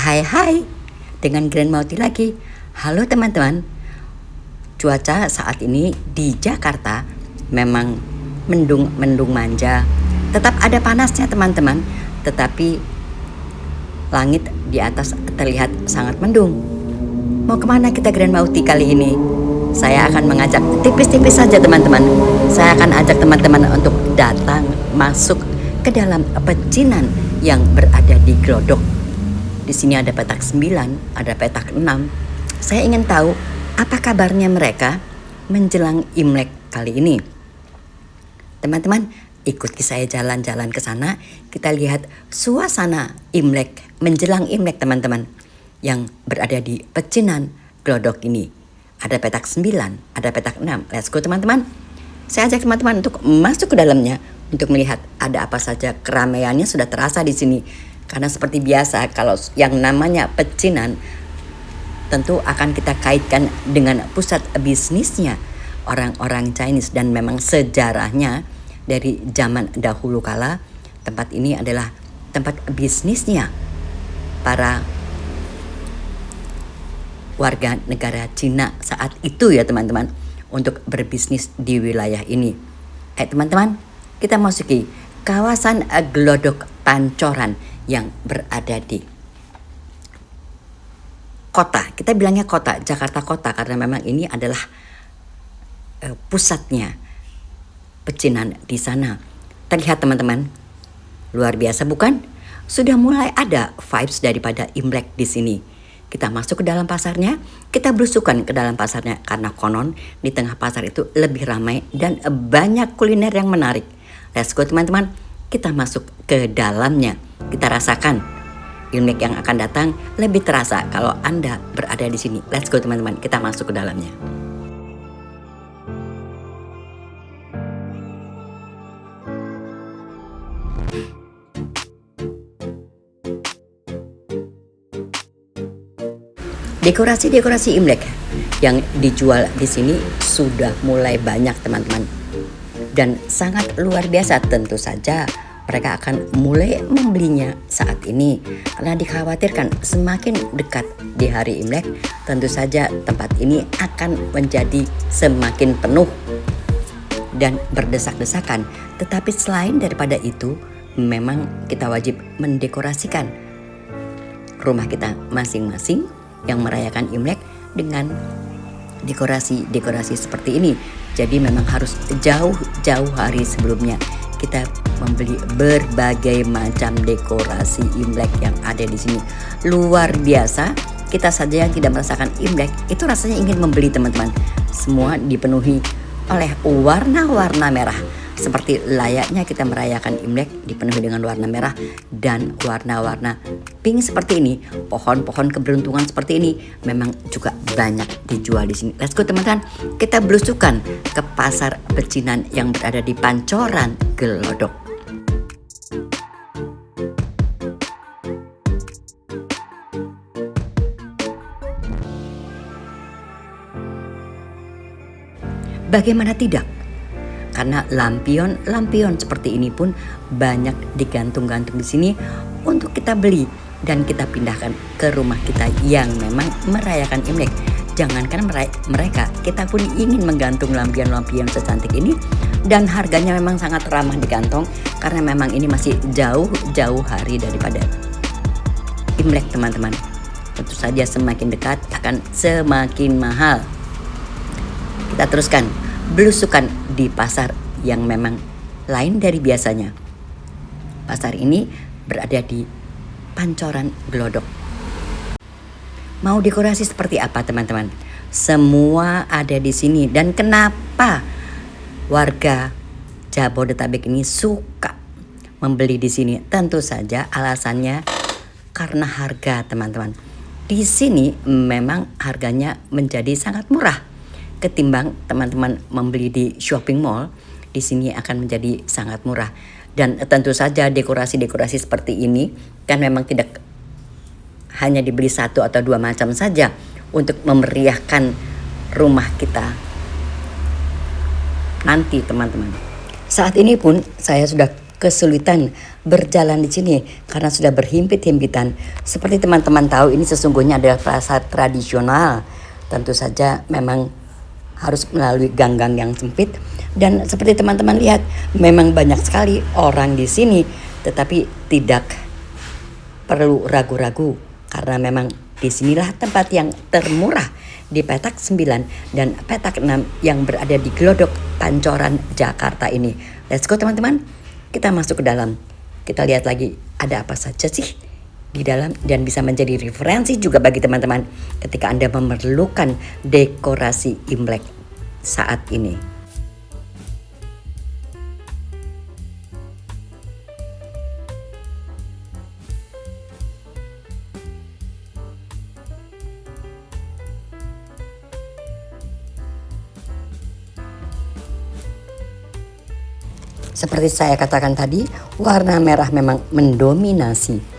Hai hai, dengan Grand Mauti lagi. Halo teman-teman. Cuaca saat ini di Jakarta memang mendung manja. Tetap ada panasnya teman-teman, tetapi langit di atas terlihat sangat mendung. Mau kemana kita Grand Mauti kali ini? Saya akan mengajak tipis-tipis saja teman-teman. Saya akan ajak teman-teman untuk datang masuk ke dalam pecinan yang berada di Glodok. Di sini ada petak 9, ada petak 6. Saya ingin tahu apa kabarnya mereka menjelang Imlek kali ini. Teman-teman, ikuti saya jalan-jalan ke sana. Kita lihat suasana Imlek, menjelang Imlek teman-teman, yang berada di pecinan Glodok ini. Ada petak 9, ada petak 6. Let's go teman-teman. Saya ajak teman-teman untuk masuk ke dalamnya untuk melihat ada apa saja. Keramaiannya sudah terasa di sini. Karena seperti biasa kalau yang namanya pecinan tentu akan kita kaitkan dengan pusat bisnisnya orang-orang Chinese, dan memang sejarahnya dari zaman dahulu kala tempat ini adalah tempat bisnisnya para warga negara Cina saat itu ya teman-teman, untuk berbisnis di wilayah ini. Teman-teman, kita masuki kawasan Glodok Pancoran yang berada di kota. Kita bilangnya kota, Jakarta Kota, karena memang ini adalah pusatnya pecinan di sana. Terlihat teman-teman, luar biasa bukan? Sudah mulai ada vibes daripada Imlek di sini. Kita masuk ke dalam pasarnya, kita belusukan ke dalam pasarnya karena konon di tengah pasar itu lebih ramai dan banyak kuliner yang menarik. Let's go teman-teman, kita masuk ke dalamnya. Kita rasakan Imlek yang akan datang lebih terasa kalau Anda berada di sini. Let's go teman-teman, kita masuk ke dalamnya. Dekorasi-dekorasi Imlek yang dijual di sini sudah mulai banyak teman-teman, dan sangat luar biasa. Tentu saja mereka akan mulai membelinya saat ini karena dikhawatirkan semakin dekat di hari Imlek, tentu saja tempat ini akan menjadi semakin penuh dan berdesak-desakan. Tetapi selain daripada itu, memang kita wajib mendekorasikan rumah kita masing-masing yang merayakan Imlek dengan dekorasi-dekorasi seperti ini. Jadi memang harus jauh-jauh hari sebelumnya kita membeli berbagai macam dekorasi Imlek yang ada di sini. Luar biasa. Kita saja yang tidak merasakan Imlek itu rasanya ingin membeli teman-teman. Semua dipenuhi oleh warna-warna merah. Seperti layaknya kita merayakan Imlek dipenuhi dengan warna merah dan warna-warna pink seperti ini. Pohon-pohon keberuntungan seperti ini memang juga banyak dijual di sini. Let's go teman-teman, kita belusukan ke pasar pecinan yang berada di Pancoran Glodok. Bagaimana tidak? Karena lampion seperti ini pun banyak digantung-gantung di sini untuk kita beli dan kita pindahkan ke rumah kita yang memang merayakan Imlek. Jangankan mereka, kita pun ingin menggantung lampion-lampion secantik ini, dan harganya memang sangat ramah di kantong karena memang ini masih jauh-jauh hari daripada Imlek teman-teman. Tentu saja semakin dekat akan semakin mahal. Kita teruskan belusukan di pasar yang memang lain dari biasanya. Pasar ini berada di Pancoran Glodok. Mau dekorasi seperti apa teman-teman? Semua ada di sini. Dan kenapa warga Jabodetabek ini suka membeli di sini? Tentu saja alasannya karena harga teman-teman. Di sini memang harganya menjadi sangat murah. Ketimbang teman-teman membeli di shopping mall, di sini akan menjadi sangat murah. Dan tentu saja dekorasi-dekorasi seperti ini kan memang tidak hanya dibeli 1 atau 2 macam saja untuk memeriahkan rumah kita nanti teman-teman. Saat ini pun saya sudah kesulitan berjalan di sini karena sudah berhimpit-himpitan. Seperti teman-teman tahu, ini sesungguhnya adalah pasar tradisional. Tentu saja memang harus melalui gang-gang yang sempit, dan seperti teman-teman lihat memang banyak sekali orang di sini, tetapi tidak perlu ragu-ragu karena memang disinilah tempat yang termurah di petak 9 dan petak 6 yang berada di Glodok Pancoran Jakarta ini. Let's go teman-teman, kita masuk ke dalam. Kita lihat lagi ada apa saja sih di dalam, dan bisa menjadi referensi juga bagi teman-teman ketika Anda memerlukan dekorasi Imlek saat ini. Seperti saya katakan tadi, warna merah memang mendominasi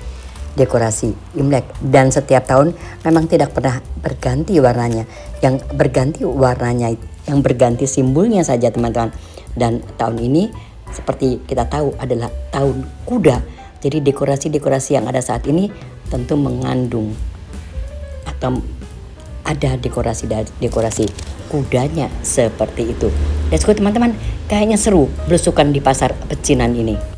dekorasi Imlek, dan setiap tahun memang tidak pernah berganti warnanya. Yang berganti warnanya, yang berganti simbolnya saja teman-teman. Dan tahun ini seperti kita tahu adalah tahun kuda. Jadi dekorasi-dekorasi yang ada saat ini tentu mengandung atau ada dekorasi kudanya seperti itu. Let's go teman-teman, kayaknya seru belusukan di pasar pecinan ini.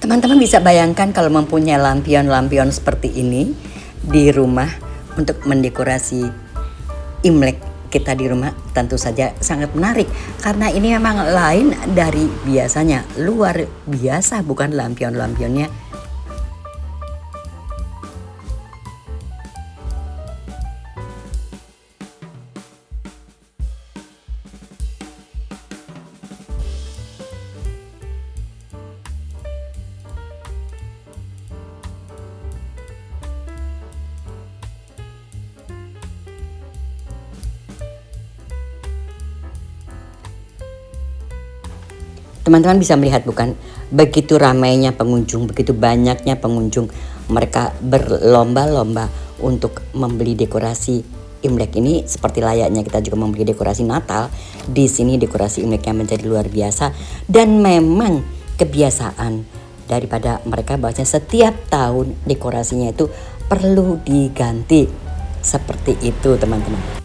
Teman-teman bisa bayangkan kalau mempunyai lampion-lampion seperti ini di rumah untuk mendekorasi Imlek kita di rumah, tentu saja sangat menarik karena ini memang lain dari biasanya, luar biasa bukan lampion-lampionnya. Teman-teman bisa melihat bukan, begitu ramainya pengunjung, begitu banyaknya pengunjung. Mereka berlomba-lomba untuk membeli dekorasi Imlek ini seperti layaknya kita juga membeli dekorasi Natal. Di sini dekorasi Imleknya menjadi luar biasa, dan memang kebiasaan daripada mereka bahwasanya setiap tahun dekorasinya itu perlu diganti. Seperti itu teman-teman.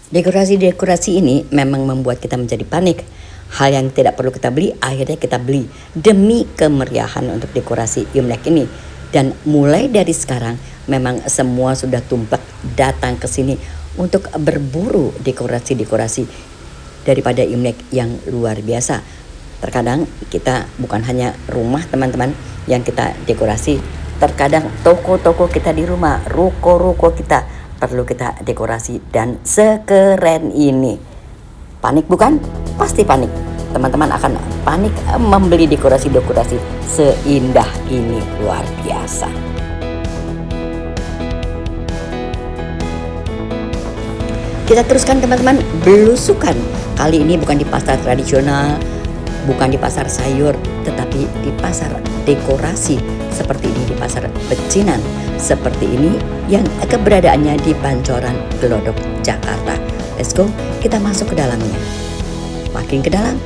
Dekorasi-dekorasi ini memang membuat kita menjadi panik. Hal yang tidak perlu kita beli, akhirnya kita beli demi kemeriahan untuk dekorasi Imlek ini. Dan mulai dari sekarang memang semua sudah tumplek datang ke sini untuk berburu dekorasi-dekorasi daripada Imlek yang luar biasa. Terkadang kita bukan hanya rumah teman-teman yang kita dekorasi, terkadang toko-toko kita di rumah, ruko-ruko kita perlu kita dekorasi dan sekeren ini. Panik bukan? Pasti panik. Teman-teman akan panik membeli dekorasi-dekorasi seindah ini, luar biasa. Kita teruskan teman-teman belusukan. Kali ini bukan di pasar tradisional, bukan di pasar sayur, tetapi di pasar dekorasi seperti ini, di pasar pecinan seperti ini yang keberadaannya di Pancoran Glodok Jakarta. Let's go, kita masuk ke dalamnya. Makin ke dalam,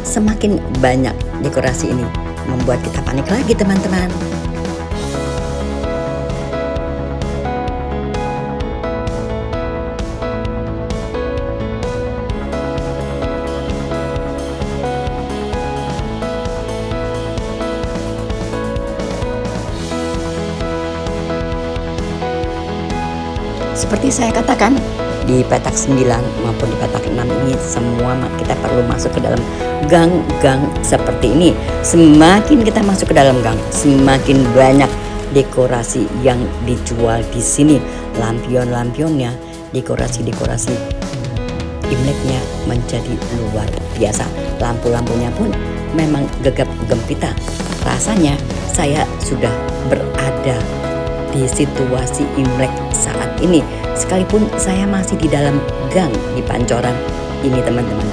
semakin banyak dekorasi ini, membuat kita panik lagi teman-teman. Seperti saya katakan, di petak 9 maupun di petak 6 ini semua kita perlu masuk ke dalam gang-gang seperti ini. Semakin kita masuk ke dalam gang, semakin banyak dekorasi yang dijual di sini. Lampion-lampionnya, dekorasi-dekorasi Imleknya menjadi luar biasa. Lampu-lampunya pun memang gegap gempita. Rasanya saya sudah berada di situasi Imlek saat ini, sekalipun saya masih di dalam gang di Pancoran ini, teman-teman.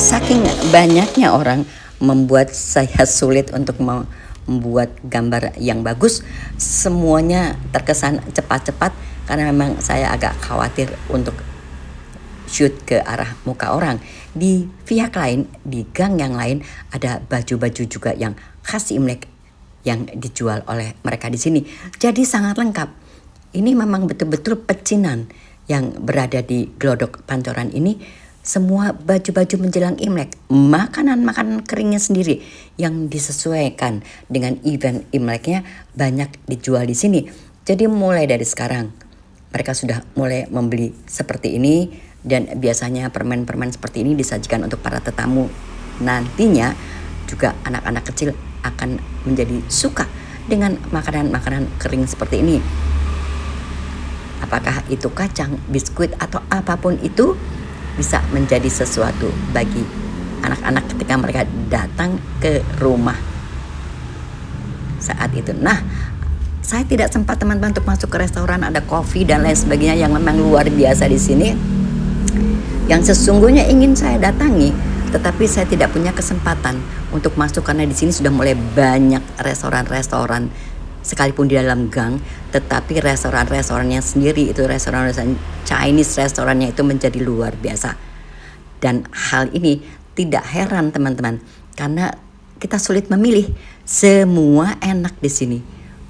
Saking banyaknya orang membuat saya sulit untuk membuat gambar yang bagus. Semuanya terkesan cepat-cepat karena memang saya agak khawatir untuk shoot ke arah muka orang. Di pihak lain, di gang yang lain ada baju-baju juga yang khas Imlek yang dijual oleh mereka di sini. Jadi sangat lengkap. Ini memang betul-betul pecinan yang berada di Glodok Pancoran ini. Semua baju-baju menjelang Imlek, makanan-makanan keringnya sendiri yang disesuaikan dengan event Imleknya banyak dijual di sini. Jadi mulai dari sekarang mereka sudah mulai membeli seperti ini, dan biasanya permen-permen seperti ini disajikan untuk para tetamu. Nantinya juga anak-anak kecil akan menjadi suka dengan makanan-makanan kering seperti ini. Apakah itu kacang, biskuit atau apapun itu, bisa menjadi sesuatu bagi anak-anak ketika mereka datang ke rumah saat itu. Nah, saya tidak sempat teman-teman untuk masuk ke restoran, ada kopi dan lain sebagainya yang memang luar biasa di sini, yang sesungguhnya ingin saya datangi, tetapi saya tidak punya kesempatan untuk masuk karena di sini sudah mulai banyak restoran-restoran. Sekalipun di dalam gang, tetapi restoran-restorannya sendiri itu restoran-restoran Chinese, restorannya itu menjadi luar biasa. Dan hal ini tidak heran teman-teman, karena kita sulit memilih. Semua enak di sini.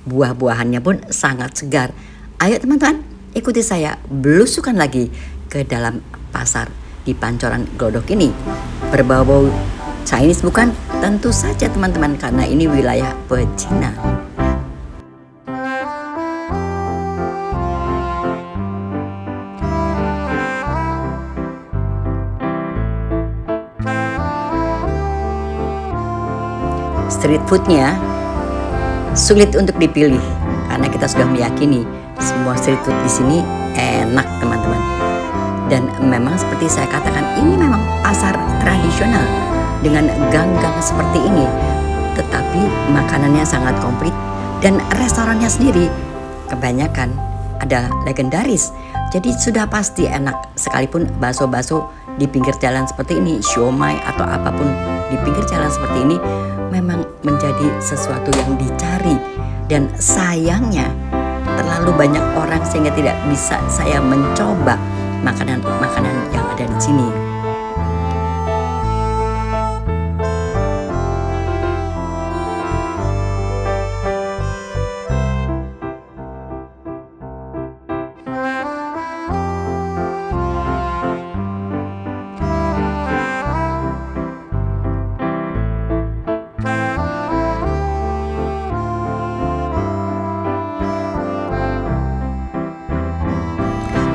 Buah-buahannya pun sangat segar. Ayo teman-teman, ikuti saya belusukan lagi ke dalam pasar di Pancoran Glodok ini. Berbau-bau Chinese bukan? Tentu saja teman-teman, karena ini wilayah pecinan. Street foodnya sulit untuk dipilih karena kita sudah meyakini semua street food di sini enak teman-teman. Dan memang seperti saya katakan, ini memang pasar tradisional dengan gang-gang seperti ini, tetapi makanannya sangat komplit dan restorannya sendiri kebanyakan ada legendaris. Jadi sudah pasti enak, sekalipun bakso-bakso di pinggir jalan seperti ini, siomay atau apapun di pinggir jalan seperti ini memang menjadi sesuatu yang dicari. Dan sayangnya terlalu banyak orang sehingga tidak bisa saya mencoba makanan-makanan yang ada di sini.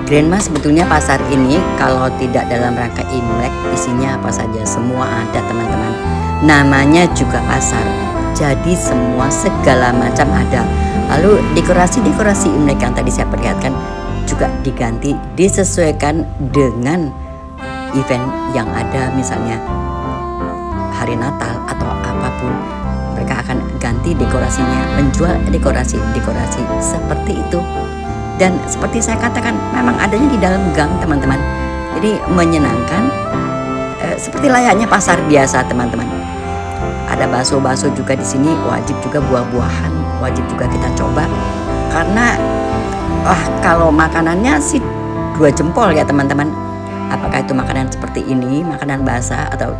Grandma, sebetulnya pasar ini kalau tidak dalam rangka Imlek isinya apa saja, semua ada teman-teman. Namanya juga pasar, jadi semua segala macam ada. Lalu dekorasi-dekorasi Imlek yang tadi saya perlihatkan juga diganti, disesuaikan dengan event yang ada, misalnya hari Natal atau apapun. Mereka akan ganti dekorasinya, menjual dekorasi-dekorasi seperti itu. Dan seperti saya katakan, memang adanya di dalam gang teman-teman. Jadi menyenangkan, seperti layaknya pasar biasa teman-teman. Ada bakso-bakso juga di sini, wajib juga buah-buahan, wajib juga kita coba. Karena kalau makanannya sih 2 jempol ya teman-teman. Apakah itu makanan seperti ini, makanan basah atau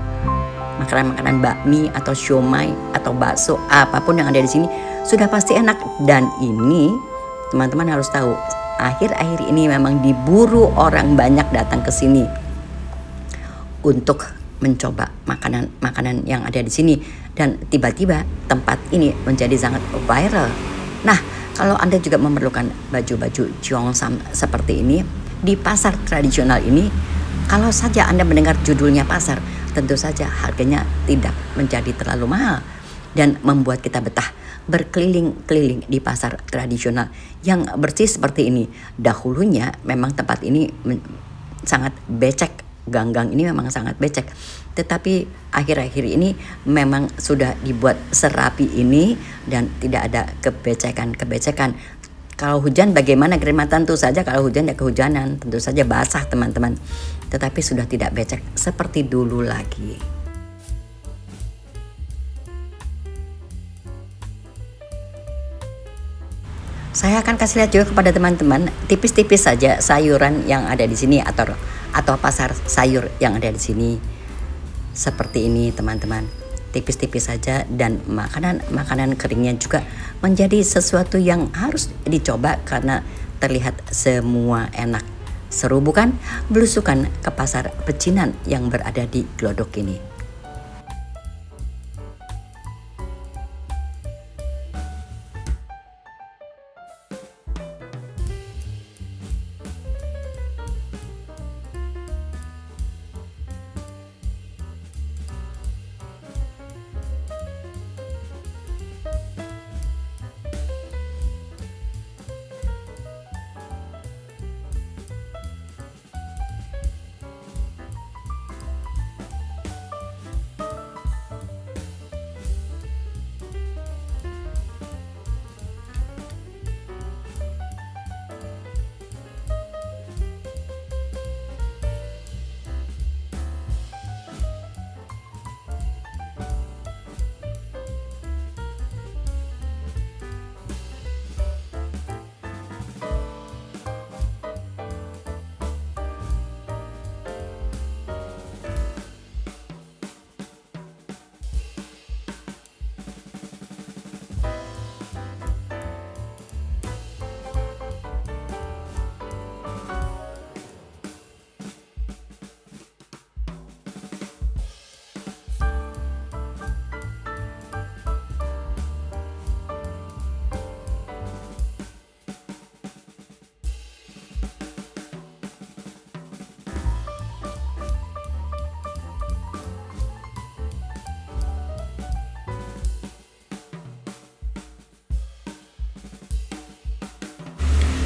makanan-makanan bakmi atau siomay atau bakso, apapun yang ada di sini sudah pasti enak. Dan ini teman-teman harus tahu, akhir-akhir ini memang diburu orang banyak datang ke sini untuk mencoba makanan-makanan yang ada di sini, dan tiba-tiba tempat ini menjadi sangat viral. Nah, kalau Anda juga memerlukan baju-baju Cheongsam seperti ini di pasar tradisional ini, kalau saja Anda mendengar judulnya pasar, tentu saja harganya tidak menjadi terlalu mahal dan membuat kita betah berkeliling-keliling di pasar tradisional yang bersih seperti ini. Dahulunya memang tempat ini sangat becek, gang-gang ini memang sangat becek, tetapi akhir-akhir ini memang sudah dibuat serapi ini dan tidak ada kebecekan. Kalau hujan bagaimana Grima? Tentu saja kalau hujan ya kehujanan, tentu saja basah teman-teman, tetapi sudah tidak becek seperti dulu lagi. Saya akan kasih lihat juga kepada teman-teman tipis-tipis saja sayuran yang ada di sini atau pasar sayur yang ada di sini. Seperti ini teman-teman. Tipis-tipis saja, dan makanan keringnya juga menjadi sesuatu yang harus dicoba karena terlihat semua enak. Seru bukan? Belusukan ke pasar pecinan yang berada di Glodok ini.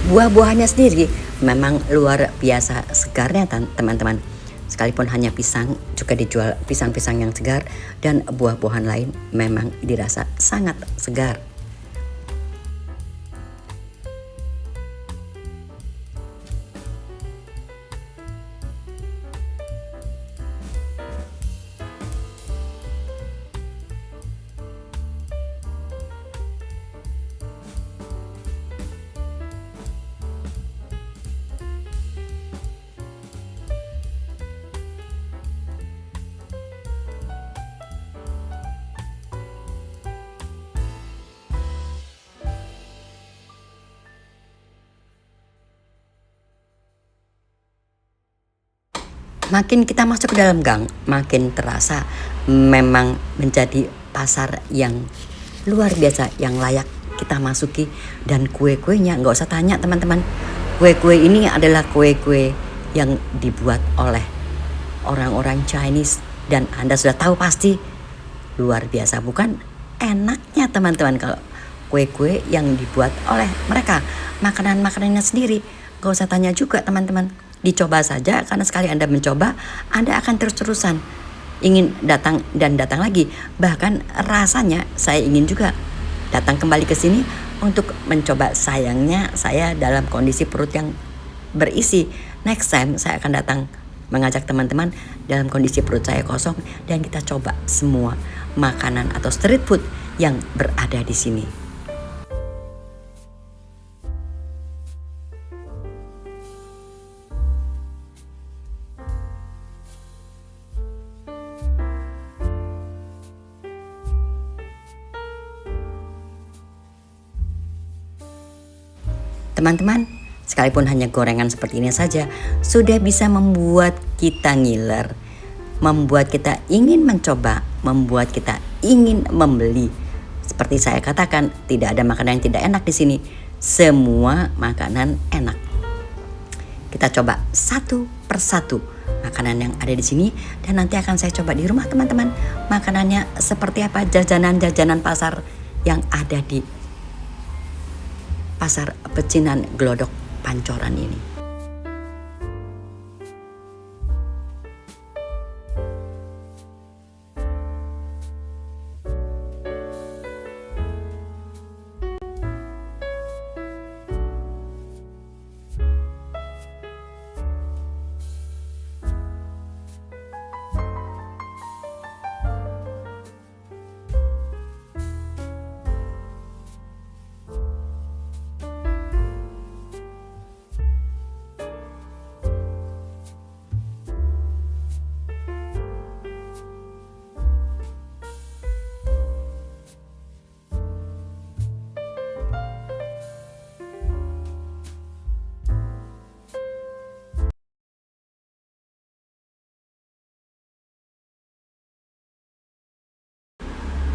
Buah-buahannya sendiri memang luar biasa segarnya teman-teman. Sekalipun hanya pisang, juga dijual pisang-pisang yang segar, dan buah-buahan lain memang dirasa sangat segar. Makin kita masuk ke dalam gang, makin terasa memang menjadi pasar yang luar biasa, yang layak kita masuki. Dan kue-kuenya nggak usah tanya teman-teman, kue-kue ini adalah kue-kue yang dibuat oleh orang-orang Chinese, dan Anda sudah tahu pasti luar biasa bukan? Enaknya teman-teman kalau kue-kue yang dibuat oleh mereka, makanan-makanannya sendiri, nggak usah tanya juga teman-teman. Dicoba saja, karena sekali Anda mencoba, Anda akan terus-terusan ingin datang dan datang lagi. Bahkan rasanya saya ingin juga datang kembali ke sini untuk mencoba. Sayangnya saya dalam kondisi perut yang berisi. Next time saya akan datang mengajak teman-teman dalam kondisi perut saya kosong, dan kita coba semua makanan atau street food yang berada di sini. Teman-teman, sekalipun hanya gorengan seperti ini saja, sudah bisa membuat kita ngiler, membuat kita ingin mencoba, membuat kita ingin membeli. Seperti saya katakan, tidak ada makanan yang tidak enak di sini. Semua makanan enak. Kita coba satu persatu makanan yang ada di sini, dan nanti akan saya coba di rumah teman-teman. Makanannya seperti apa, jajanan-jajanan pasar yang ada di Pasar Pecinan Glodok Pancoran ini.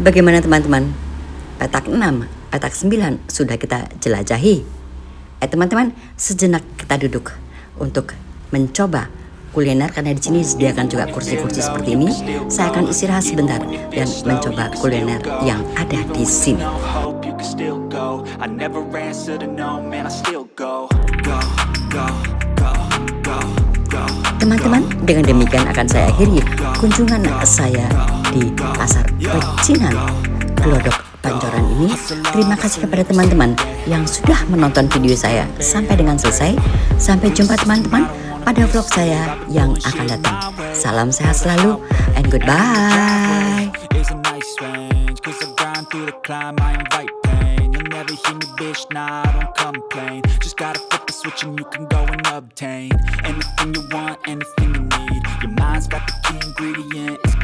Bagaimana teman-teman? Petak 6, petak 9 sudah kita jelajahi. Teman-teman, sejenak kita duduk untuk mencoba kuliner, karena di sini disediakan juga kursi-kursi seperti ini. Saya akan istirahat sebentar dan mencoba kuliner yang ada di sini. Teman-teman, dengan demikian akan saya akhiri kunjungan saya di Pasar Pecinan Glodok Pancoran ini. Terima kasih kepada teman-teman yang sudah menonton video saya sampai dengan selesai. Sampai jumpa teman-teman pada vlog saya yang akan datang. Salam sehat selalu and goodbye. Never hear me, bitch, nah, I don't complain. Just gotta flip the switch and you can go and obtain anything you want, anything you need. Your mind's got the key ingredient, it's